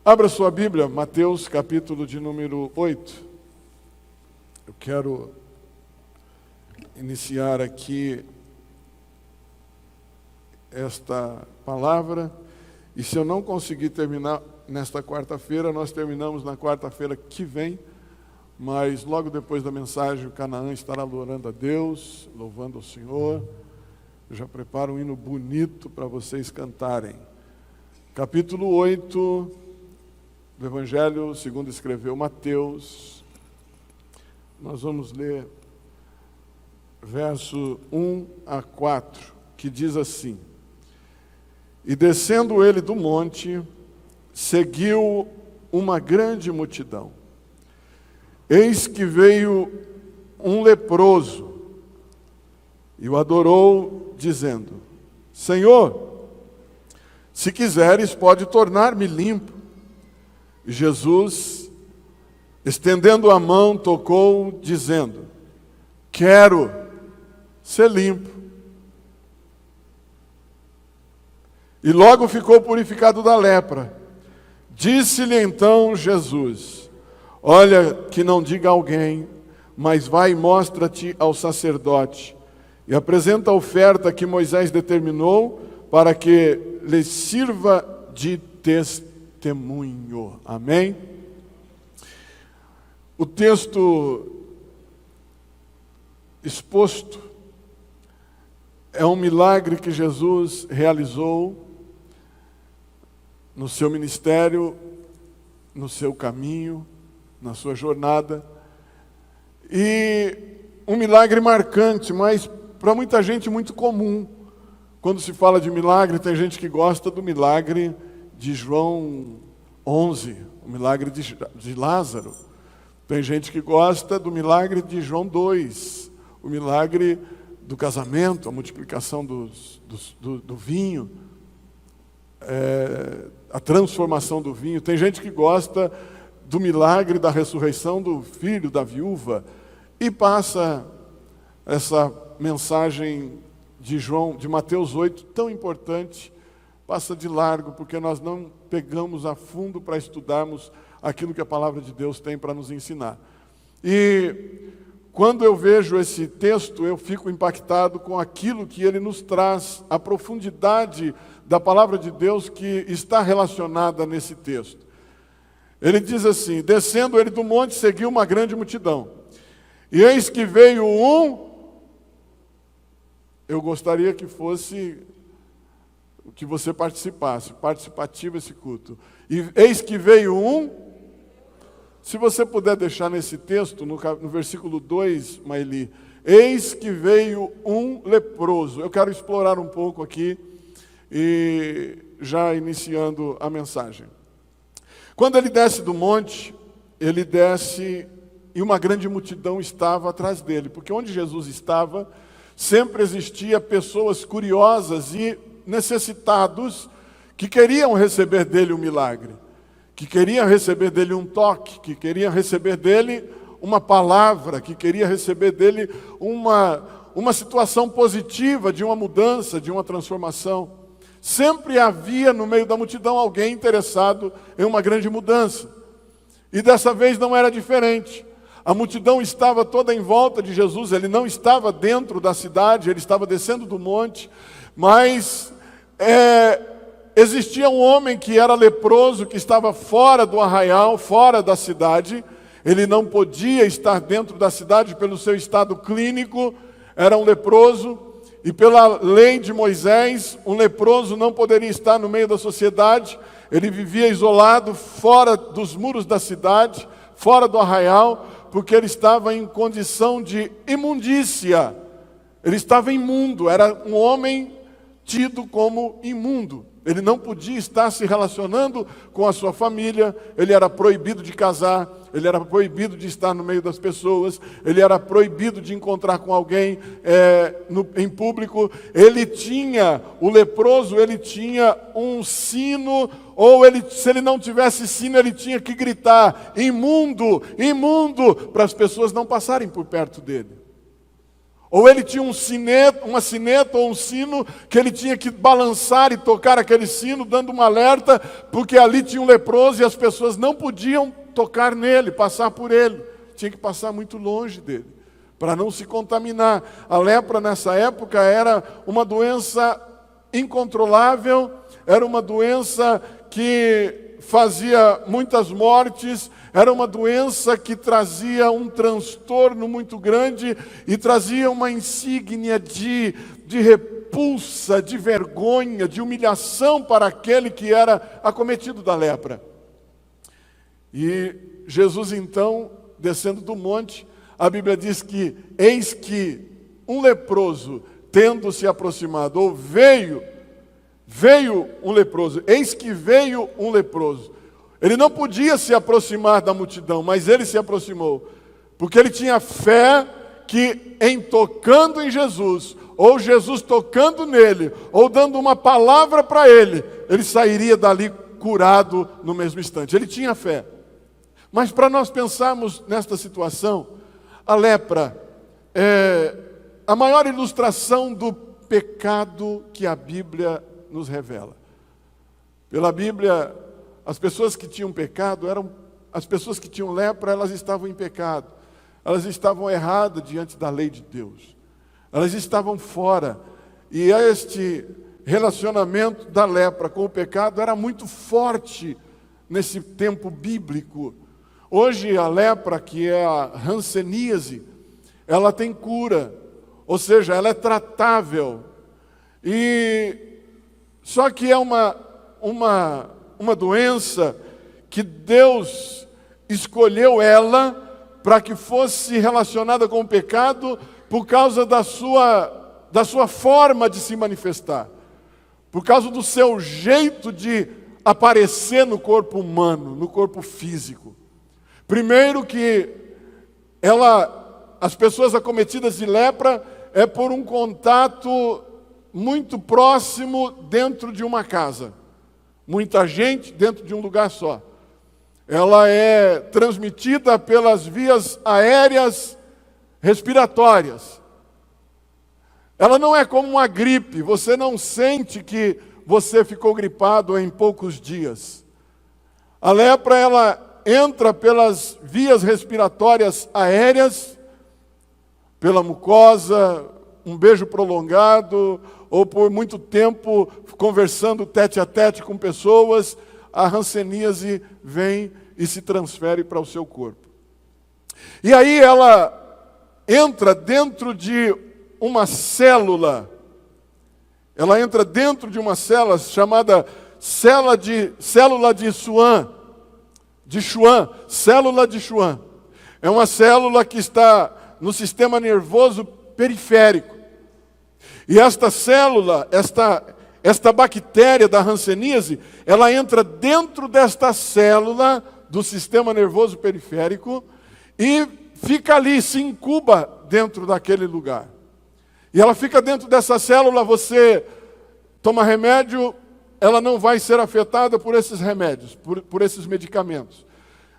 Abra sua Bíblia, Mateus capítulo de número 8. Eu quero iniciar aqui esta palavra, e se eu não conseguir terminar nesta quarta-feira, nós terminamos na quarta-feira que vem, mas logo depois da mensagem o Canaã estará adorando a Deus, louvando ao Senhor. Eu já preparo um hino bonito para vocês cantarem. Capítulo 8 do Evangelho segundo escreveu Mateus. Nós vamos ler verso 1 a 4, que diz assim: E descendo ele do monte, seguiu uma grande multidão. Eis que veio um leproso e o adorou, dizendo: Senhor, se quiseres, pode tornar-me limpo. E Jesus, estendendo a mão, tocou, dizendo: Quero ser limpo. E logo ficou purificado da lepra. Disse-lhe então Jesus: Olha que não diga a alguém, mas vai e mostra-te ao sacerdote, e apresenta a oferta que Moisés determinou, para que lhe sirva de testemunho. Amém? O texto exposto é um milagre que Jesus realizou no seu ministério, no seu caminho, na sua jornada, e um milagre marcante, mas para muita gente muito comum. Quando se fala de milagre, tem gente que gosta do milagre de João 11, o milagre de Lázaro. Tem gente que gosta do milagre de João 2, o milagre do casamento, a multiplicação do vinho, a transformação do vinho. Tem gente que gosta do milagre da ressurreição do filho da viúva, e passa essa mensagem de Mateus 8, tão importante, passa de largo, porque nós não pegamos a fundo para estudarmos aquilo que a palavra de Deus tem para nos ensinar. E quando eu vejo esse texto, eu fico impactado com aquilo que ele nos traz, a profundidade da palavra de Deus que está relacionada nesse texto. Ele diz assim: descendo ele do monte, seguiu uma grande multidão. E eis que veio eu gostaria que fosse que você participasse, participativo esse culto. E eis que veio se você puder deixar nesse texto, no versículo 2, Maeli, eis que veio um leproso. Eu quero explorar um pouco aqui, e já iniciando a mensagem. Quando ele desce do monte, ele desce e uma grande multidão estava atrás dele, porque onde Jesus estava, sempre existia pessoas curiosas e necessitados que queriam receber dele um milagre, que queriam receber dele um toque, que queriam receber dele uma palavra, que queriam receber dele uma situação positiva, de uma mudança, de uma transformação. Sempre havia no meio da multidão alguém interessado em uma grande mudança. E dessa vez não era diferente. A multidão estava toda em volta de Jesus, ele não estava dentro da cidade, ele estava descendo do monte, mas existia um homem que era leproso, que estava fora do arraial, fora da cidade. Ele não podia estar dentro da cidade pelo seu estado clínico, era um leproso, e pela lei de Moisés, um leproso não poderia estar no meio da sociedade. Ele vivia isolado, fora dos muros da cidade, fora do arraial, porque ele estava em condição de imundícia. Ele estava imundo, era um homem tido como imundo. Ele não podia estar se relacionando com a sua família, ele era proibido de casar, ele era proibido de estar no meio das pessoas, ele era proibido de encontrar com alguém em público. O leproso, ele tinha um sino, ou se ele não tivesse sino, ele tinha que gritar: imundo, imundo, para as pessoas não passarem por perto dele. Ou ele tinha uma sineta ou um sino que ele tinha que balançar e tocar aquele sino, dando um alerta, porque ali tinha um leproso e as pessoas não podiam tocar nele, passar por ele. Tinha que passar muito longe dele, para não se contaminar. A lepra nessa época era uma doença incontrolável, era uma doença que fazia muitas mortes, era uma doença que trazia um transtorno muito grande e trazia uma insígnia de repulsa, de vergonha, de humilhação para aquele que era acometido da lepra. E Jesus então, descendo do monte, a Bíblia diz que eis que um leproso, tendo se aproximado, ou veio um leproso, eis que veio um leproso. Ele não podia se aproximar da multidão, mas ele se aproximou, porque ele tinha fé que em tocando em Jesus, ou Jesus tocando nele, ou dando uma palavra para ele, ele sairia dali curado no mesmo instante. Ele tinha fé. Mas para nós pensarmos nesta situação, a lepra é a maior ilustração do pecado que a Bíblia nos revela. Pela Bíblia, as pessoas que tinham pecado, as pessoas que tinham lepra, elas estavam em pecado. Elas estavam erradas diante da lei de Deus. Elas estavam fora. E este relacionamento da lepra com o pecado era muito forte nesse tempo bíblico. Hoje a lepra, que é a hanseníase, ela tem cura, ou seja, ela é tratável. Só que é uma doença que Deus escolheu ela para que fosse relacionada com o pecado por causa da sua forma de se manifestar, por causa do seu jeito de aparecer no corpo humano, no corpo físico. Primeiro que as pessoas acometidas de lepra é por um contato muito próximo dentro de uma casa. Muita gente dentro de um lugar só. Ela é transmitida pelas vias aéreas respiratórias. Ela não é como uma gripe, você não sente que você ficou gripado em poucos dias. A lepra, ela entra pelas vias respiratórias aéreas, pela mucosa, um beijo prolongado, ou por muito tempo conversando tete a tete com pessoas, a hanseníase vem e se transfere para o seu corpo. E aí ela entra dentro de uma célula, chamada célula de Schwann, célula de Schwann. É uma célula que está no sistema nervoso periférico. E esta célula, esta bactéria da hanseníase, ela entra dentro desta célula do sistema nervoso periférico e fica ali, se incuba dentro daquele lugar. E ela fica dentro dessa célula, você toma remédio, ela não vai ser afetada por esses remédios, por esses medicamentos.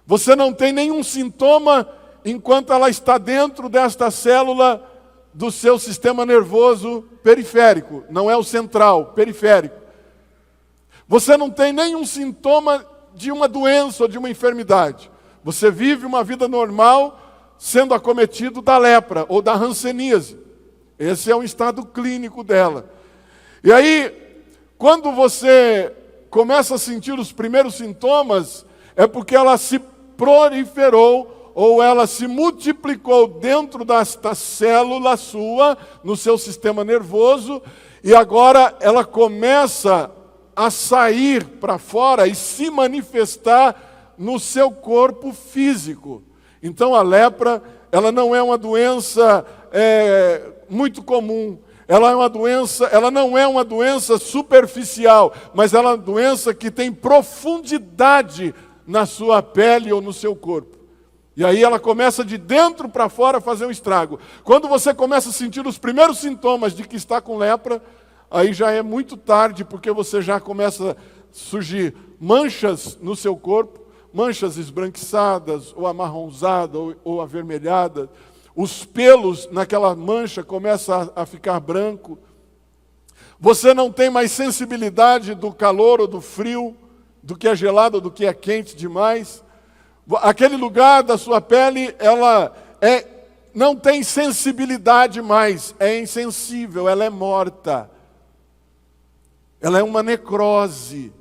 Você não tem nenhum sintoma enquanto ela está dentro desta célula do seu sistema nervoso periférico. Não é o central, periférico. Você não tem nenhum sintoma de uma doença ou de uma enfermidade. Você vive uma vida normal sendo acometido da lepra ou da hanseníase. Esse é um estado clínico dela. E aí, quando você começa a sentir os primeiros sintomas, é porque ela se proliferou ou ela se multiplicou dentro desta célula sua, no seu sistema nervoso, e agora ela começa a sair para fora e se manifestar no seu corpo físico. Então a lepra, ela não é uma doença muito comum. Ela não é uma doença superficial, mas ela é uma doença que tem profundidade na sua pele ou no seu corpo. E aí ela começa de dentro para fora a fazer um estrago. Quando você começa a sentir os primeiros sintomas de que está com lepra, aí já é muito tarde, porque você já começa a surgir manchas no seu corpo, manchas esbranquiçadas, ou amarronzadas, ou avermelhadas. os pelos naquela mancha começam a ficar branco. Você não tem mais sensibilidade do calor ou do frio, do que é gelado ou do que é quente demais. Aquele lugar da sua pele, não tem sensibilidade mais, é insensível, ela é morta. Ela é uma necrose.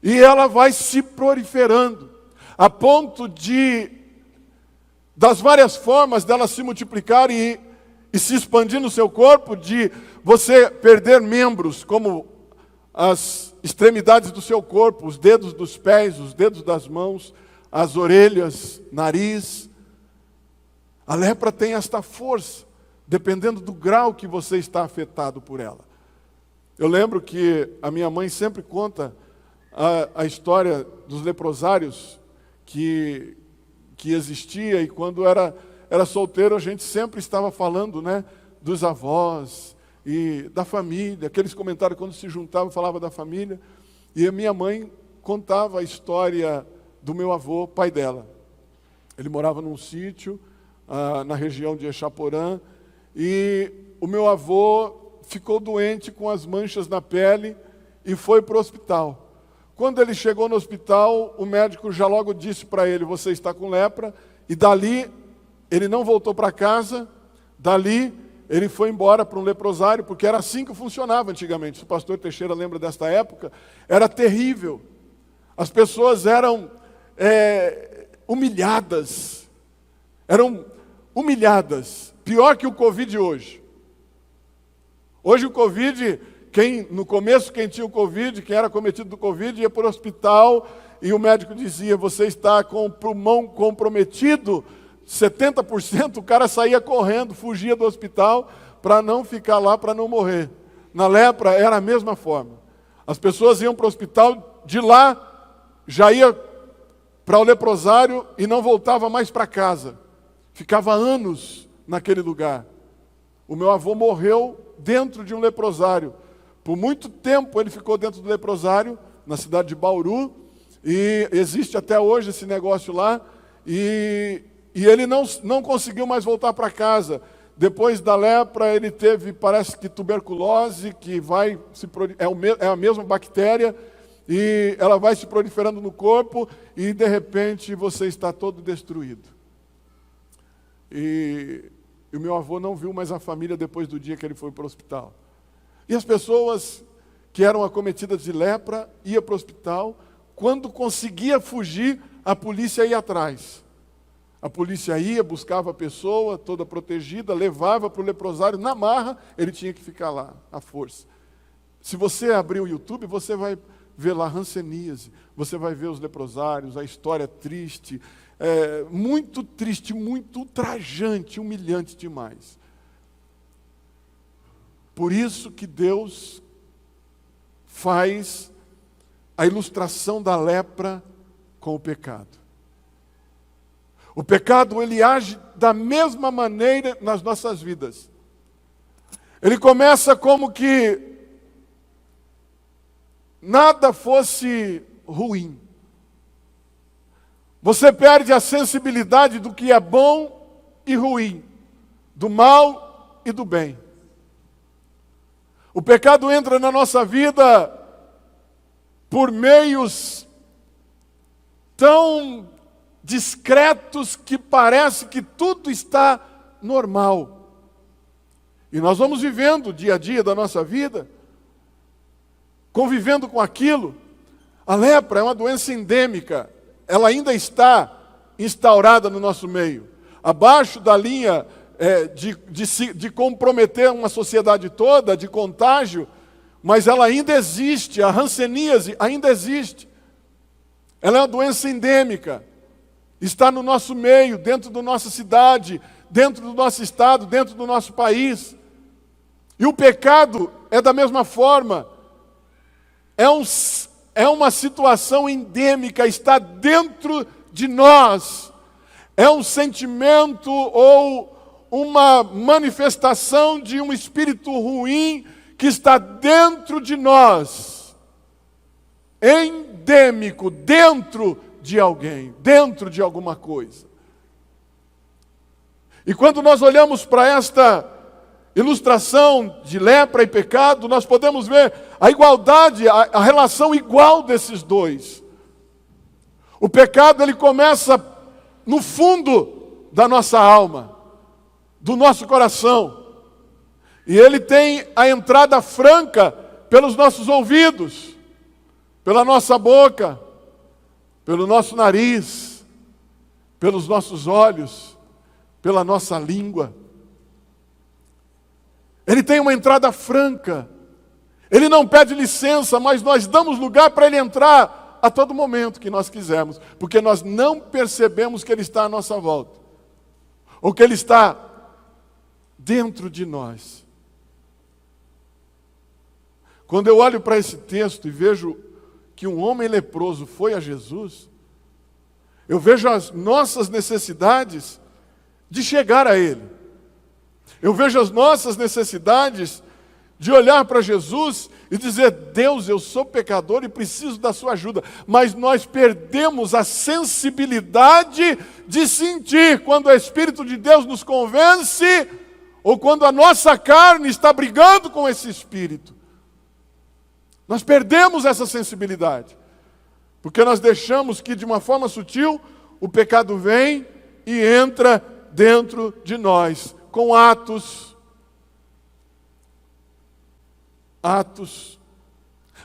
E ela vai se proliferando, a ponto das várias formas dela se multiplicar e se expandir no seu corpo, de você perder membros, como as extremidades do seu corpo, os dedos dos pés, os dedos das mãos, as orelhas, nariz. A lepra tem esta força, dependendo do grau que você está afetado por ela. Eu lembro que a minha mãe sempre conta a história dos leprosários que existia, e quando era solteiro a gente sempre estava falando, né, dos avós e da família, aqueles comentários quando se juntavam, falava da família, e a minha mãe contava a história do meu avô, pai dela. Ele morava num sítio, na região de Echaporã, e o meu avô ficou doente com as manchas na pele e foi para o hospital. Quando ele chegou no hospital, o médico já logo disse para ele: você está com lepra, e dali ele não voltou para casa, dali ele foi embora para um leprosário, porque era assim que funcionava antigamente. O pastor Teixeira lembra desta época, era terrível. As pessoas eram humilhadas, pior que o Covid hoje. Hoje o Covid, no começo quem tinha o Covid, quem era cometido do Covid, ia para o hospital e o médico dizia: você está com o pulmão comprometido, 70%, o cara saía correndo, fugia do hospital para não ficar lá, para não morrer. Na lepra era a mesma forma. As pessoas iam para o hospital, de lá já ia para o leprosário e não voltava mais para casa. Ficava anos naquele lugar. O meu avô morreu dentro de um leprosário. Por muito tempo ele ficou dentro do leprosário, na cidade de Bauru, e existe até hoje esse negócio lá, e ele não conseguiu mais voltar para casa. Depois da lepra ele teve, parece que tuberculose, que é a mesma bactéria, e ela vai se proliferando no corpo, e de repente você está todo destruído. E o meu avô não viu mais a família depois do dia que ele foi para o hospital. E as pessoas que eram acometidas de lepra iam para o hospital. Quando conseguia fugir, a polícia ia atrás. A polícia ia, buscava a pessoa toda protegida, levava para o leprosário, na marra, ele tinha que ficar lá, à força. Se você abrir o YouTube, você vai ver lá hanseníase, você vai ver os leprosários, a história triste, muito triste, muito ultrajante, humilhante demais. Por isso que Deus faz a ilustração da lepra com o pecado. O pecado, ele age da mesma maneira nas nossas vidas. Ele começa como que nada fosse ruim. Você perde a sensibilidade do que é bom e ruim, do mal e do bem. O pecado entra na nossa vida por meios tão discretos que parece que tudo está normal. E nós vamos vivendo o dia a dia da nossa vida, convivendo com aquilo. A lepra é uma doença endêmica, ela ainda está instaurada no nosso meio. Abaixo da linha de comprometer uma sociedade toda, de contágio, mas ela ainda existe, a hanseníase ainda existe. Ela é uma doença endêmica, está no nosso meio, dentro da nossa cidade, dentro do nosso estado, dentro do nosso país. E o pecado é da mesma forma, é uma situação endêmica, está dentro de nós, é um sentimento ou uma manifestação de um espírito ruim que está dentro de nós, endêmico, dentro de alguém, dentro de alguma coisa. E quando nós olhamos para esta ilustração de lepra e pecado, nós podemos ver a igualdade, a relação igual desses dois. O pecado, ele começa no fundo da nossa alma, do nosso coração. E ele tem a entrada franca pelos nossos ouvidos, pela nossa boca, pelo nosso nariz, pelos nossos olhos, pela nossa língua. Ele tem uma entrada franca. Ele não pede licença, mas nós damos lugar para ele entrar a todo momento que nós quisermos, porque nós não percebemos que ele está à nossa volta, ou que ele está dentro de nós. Quando eu olho para esse texto e vejo que um homem leproso foi a Jesus, eu vejo as nossas necessidades de chegar a Ele. Eu vejo as nossas necessidades de olhar para Jesus e dizer: Deus, eu sou pecador e preciso da sua ajuda. Mas nós perdemos a sensibilidade de sentir quando o Espírito de Deus nos convence ou quando a nossa carne está brigando com esse Espírito. Nós perdemos essa sensibilidade, porque nós deixamos que de uma forma sutil o pecado vem e entra dentro de nós, com atos,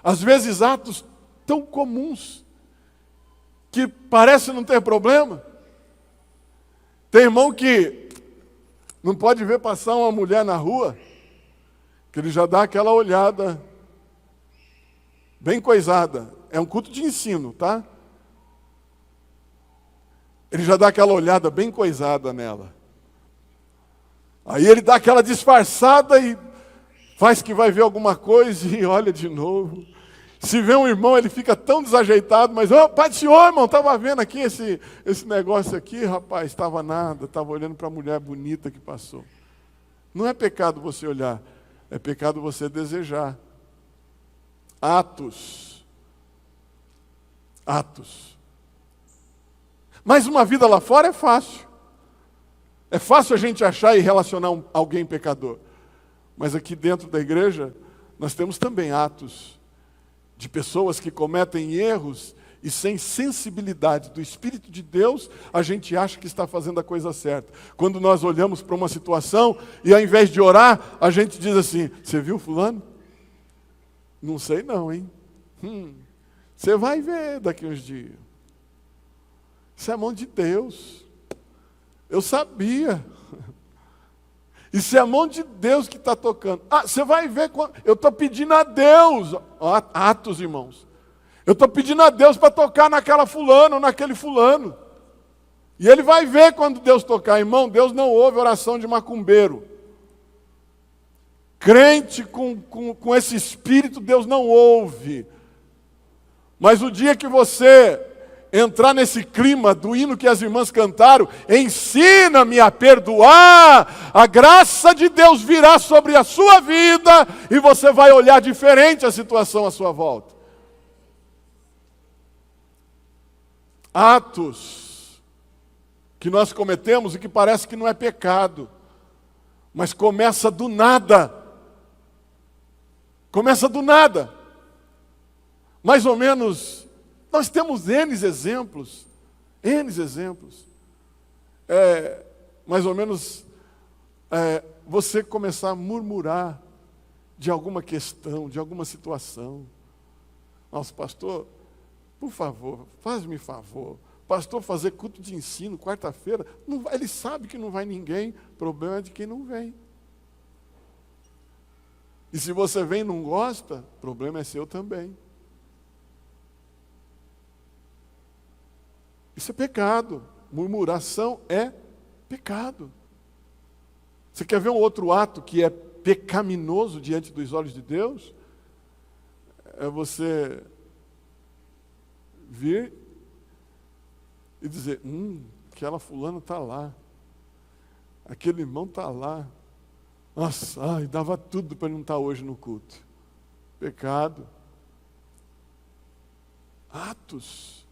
às vezes atos tão comuns, que parece não ter problema. Tem irmão que não pode ver passar uma mulher na rua, que ele já dá aquela olhada bem coisada. É um culto de ensino, tá? Ele já dá aquela olhada bem coisada nela. Aí ele dá aquela disfarçada e faz que vai ver alguma coisa e olha de novo. Se vê um irmão, ele fica tão desajeitado, mas, Pai do Senhor, irmão, estava vendo aqui esse negócio aqui, rapaz, estava nada, estava olhando para a mulher bonita que passou. Não é pecado você olhar, é pecado você desejar. Atos. Mas uma vida lá fora é fácil. É fácil a gente achar e relacionar alguém pecador. Mas aqui dentro da igreja, nós temos também atos de pessoas que cometem erros e sem sensibilidade do Espírito de Deus, a gente acha que está fazendo a coisa certa. Quando nós olhamos para uma situação e ao invés de orar, a gente diz assim: você viu fulano? Não sei não, hein? Você vai ver daqui uns dias. Isso é mão de Deus. Eu sabia. Isso é a mão de Deus que está tocando. Você vai ver, eu estou pedindo a Deus. Atos, irmãos. Eu estou pedindo a Deus para tocar naquela fulano ou naquele fulano. E ele vai ver quando Deus tocar. Irmão, Deus não ouve oração de macumbeiro. Crente com esse espírito, Deus não ouve. Mas o dia que você entrar nesse clima do hino que as irmãs cantaram, ensina-me a perdoar, a graça de Deus virá sobre a sua vida e você vai olhar diferente a situação à sua volta. Atos que nós cometemos e que parece que não é pecado, mas começa do nada. Começa do nada. Mais ou menos, nós temos N exemplos. Mais ou menos, você começar a murmurar de alguma questão, de alguma situação. Nossa, pastor, por favor, faz-me favor. Pastor, fazer culto de ensino, quarta-feira, ele sabe que não vai ninguém, o problema é de quem não vem. E se você vem e não gosta, o problema é seu também. Isso é pecado. Murmuração é pecado. Você quer ver um outro ato que é pecaminoso diante dos olhos de Deus? É você vir e dizer: aquela fulana está lá. Aquele irmão está lá. Nossa, dava tudo para ele não estar hoje no culto. Pecado. Atos.